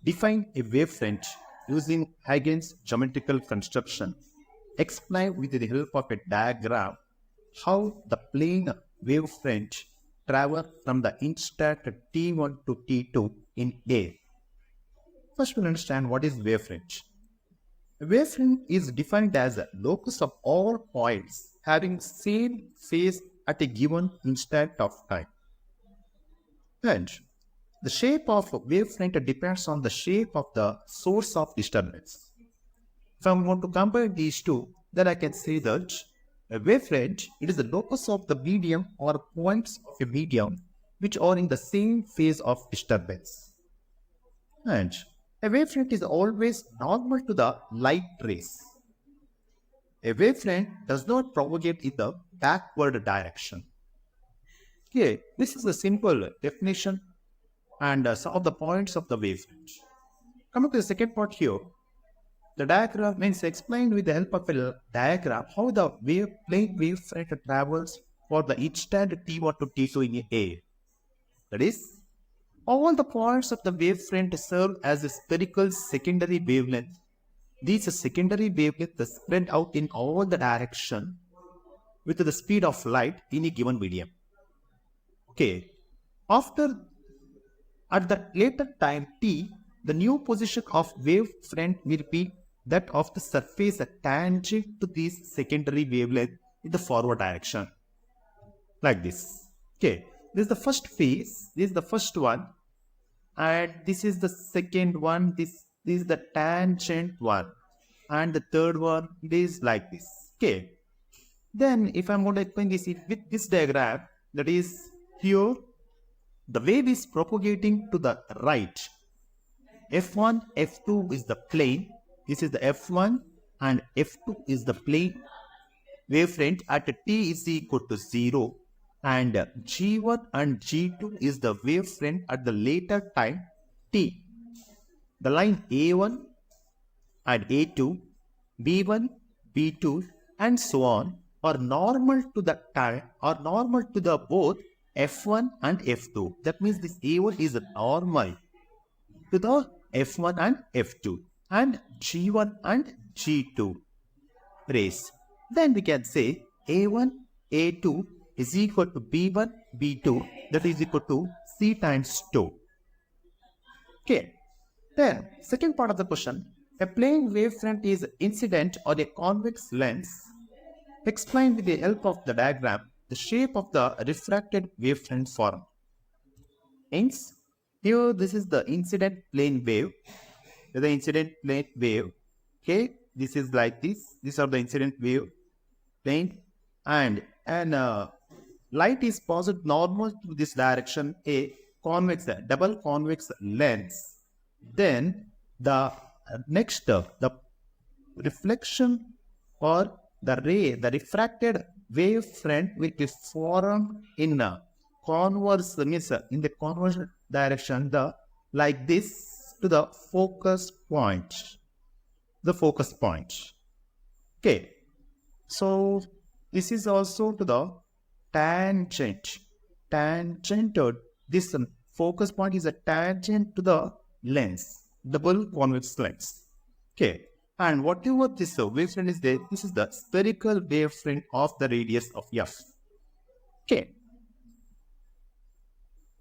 Define a wavefront using Huygens geometrical construction. Explain with the help of a diagram how the plane wavefront travels from the instant t1 to t2 in A. First, we'll understand what is wavefront. A wavefront is defined as a locus of all points having same phase at a given instant of time. And the shape of a wavefront depends on the shape of the source of disturbance. If I want to compare these two, then I can say that a wavefront, it is the locus of the medium or points of a medium which are in the same phase of disturbance. And a wavefront is always normal to the light rays. A wavefront does not propagate in the backward direction. Okay, this is a simple definition and some of the points of the wavefront. Coming to the second part here, the diagram means explained with the help of a diagram how the plane wavefront travels for the instant t1 to t2 in A. That is, all the points of the wavefront serve as a spherical secondary wavelength. These secondary wavelengths spread out in all the directions with the speed of light in a given medium. Okay, at the later time t, the new position of wavefront will be that of the surface tangent to this secondary wavelength in the forward direction. Like this. Okay, this is the first phase, this is the first one, and this is the second one, this is the tangent one, and the third one is like this. Okay, then if I'm going to explain this with this diagram, that is here, the wave is propagating to the right. F1, F2 is the plane. This is the F1 and F2 is the plane wavefront at t is equal to 0, and G1 and G2 is the wavefront at the later time t. The line A1 and A2, B1, B2 and so on are normal to the time or normal to the both F1 and F2. That means this A1 is normal to the F1 and F2 and G1 and G2 rays. Then we can say A1, A2 is equal to B1, B2, that is equal to C times 2. Okay. Then second part of the question, a plane wavefront is incident on a convex lens. Explain with the help of the diagram the shape of the refracted wavefront form. Hence, here this is the incident plane wave. The incident plane wave. Okay, this is like this. These are the incident wave plane, and light is passed normal to this direction, a convex, double convex lens. Then the next the reflection or the ray, the refracted wavefront will be formed in a converse, means in the converse direction, the like this to the focus point. The focus point. Okay. So this is also to the tangent. Tangent or this focus point is a tangent to the lens, double convex lens. Okay. And whatever this wavefront is there, this is the spherical wavefront of the radius of F. Okay.